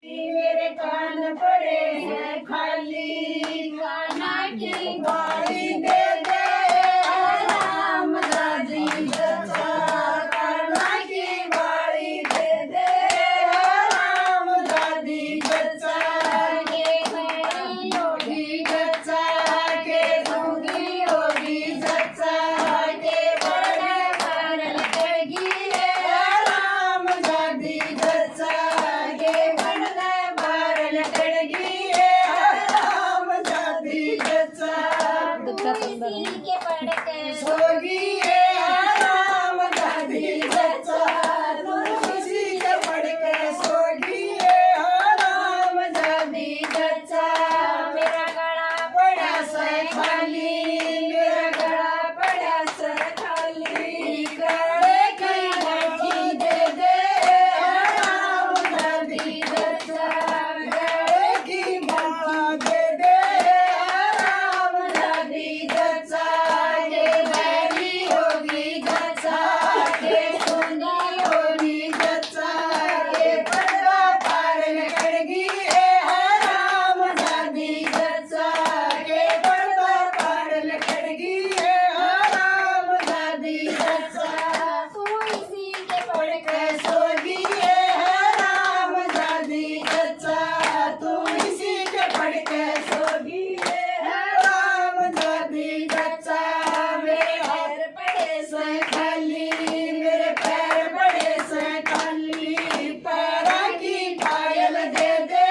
मेरे कान पड़े हैं खाली, काना की बाड़ी दे दे राम दादी जचा, काना की बाड़ी दे दे राम दादी जचा, के मेरी योगी जचा, के दूंगी योगी जचा, के बड़े बड़े लगी राम दादी जचा, के के पढ़ के सोगी राम दादी जचा, तू खुशी के पढ़ के सोगी राम दादी जचा, मेरा गला पड़ा से खाली, मेरा गला पड़ा से खाली, गले की लाठी दे दे राम दादी जचा, गले की लाठी दे दे राम दादी जचा, के बैरी होगी जचा, के सुनी होगी जचा, के पर्दा पार लकड़गी राम दादी जचा, के पर्दा पार लकड़गी राम दादी जचा, तू इसी के पढ़ के सोगी राम दादी जचा, तू इसी के पढ़ के सोगी राम दादी जचा, मेरे पैर पड़े से खाली, मेरे पैर पड़े से खाली, पैरा की पायल दे दे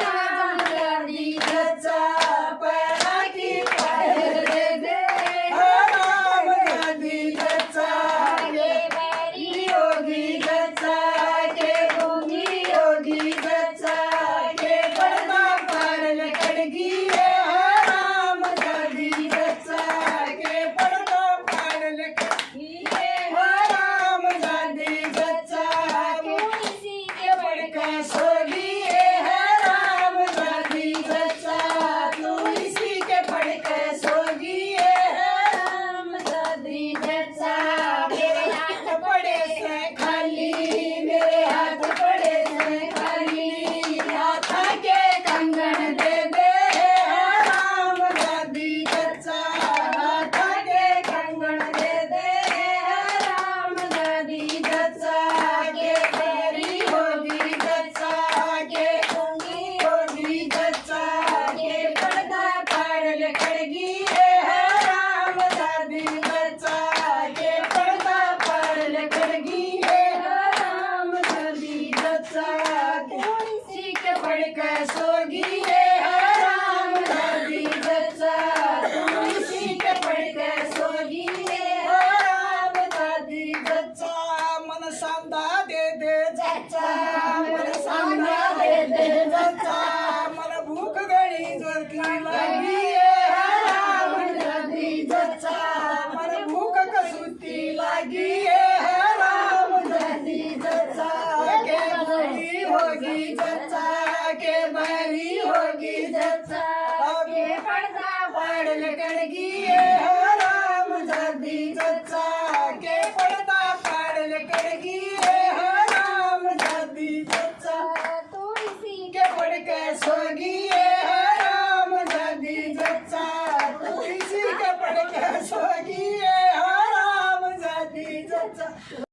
राम दादी जचा, पैरा की पायल दे दे राम दादी जचा, के बैरी योगी जचा, के गूंगी योगी जचा, के पर्दा पार लकड़गी राम दादी जचा, के पर्दा पार लकड़गी राम दादी जचा, तू इसी के पढ़ के सोगी राम दादी जचा, तू इसी के पढ़ के सोगी राम दादी जचा, मेरे हाथ पड़े से खाली, मेरे हाथ पड़े से खाली, हाथ के कंगन दे दे राम दादी जचा, हाथ के कंगन दे दे राम दादी जचा, के बैरी होगी जचा, के गूंगी होगी जचा, के पर्दा पार लकड़गी राम दादी जचा, के पर्दा पार लकड़गी राम दादी जचा, तू इसी के पढ़ के सोगी